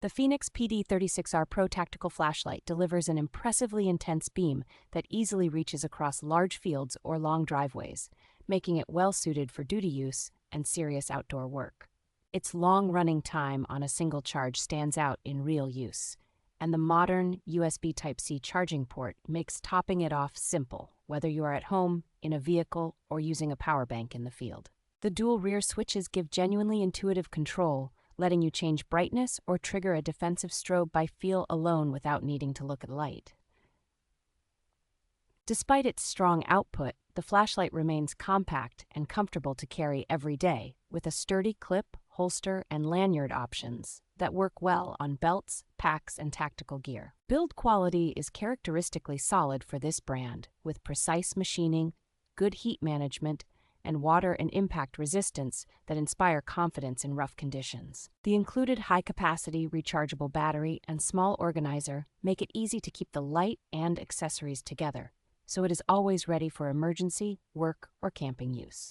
The Fenix PD36R Pro tactical flashlight delivers an impressively intense beam that easily reaches across large fields or long driveways, making it well-suited for duty use and serious outdoor work. Its long running time on a single charge stands out in real use, and the modern USB Type-C charging port makes topping it off simple, whether you are at home, in a vehicle, or using a power bank in the field. The dual rear switches give genuinely intuitive control, letting you change brightness or trigger a defensive strobe by feel alone without needing to look at light. Despite its strong output, the flashlight remains compact and comfortable to carry every day, with a sturdy clip, holster, and lanyard options that work well on belts, packs, and tactical gear. Build quality is characteristically solid for this brand, with precise machining, good heat management, and water and impact resistance that inspire confidence in rough conditions. The included high-capacity rechargeable battery and small organizer make it easy to keep the light and accessories together, so it is always ready for emergency, work, or camping use.